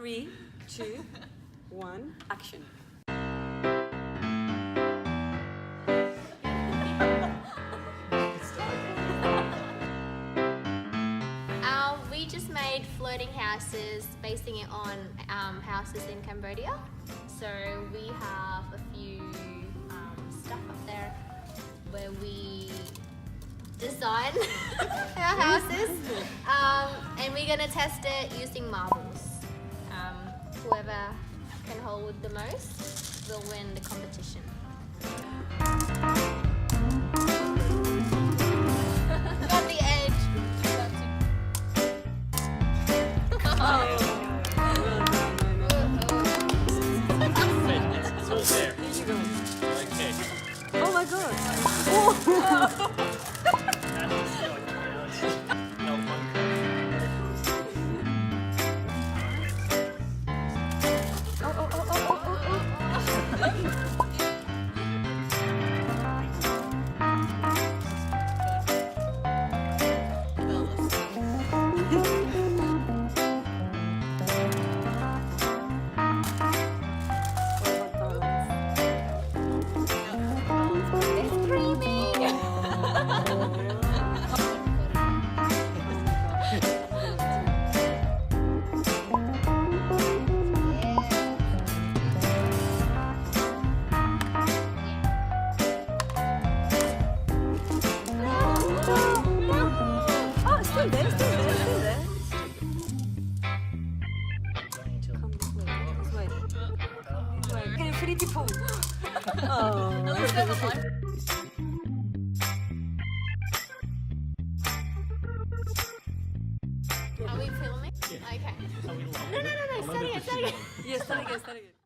3, 2, 1, action. We just made floating houses, basing it on houses in Cambodia. So we have a few stuff up there where we design our houses, and we're gonna test it using marbles. Whoever can hold the most will win the competition. Got the edge. It's all there. Okay. Oh my god! It's creamy. Oh, it's still there, it's still there, it's still there. Come this way, this way. This way. An infinity pool. Oh. Are we filming? Yeah. Okay. Are we live? No, start again. Yes, start again, start again.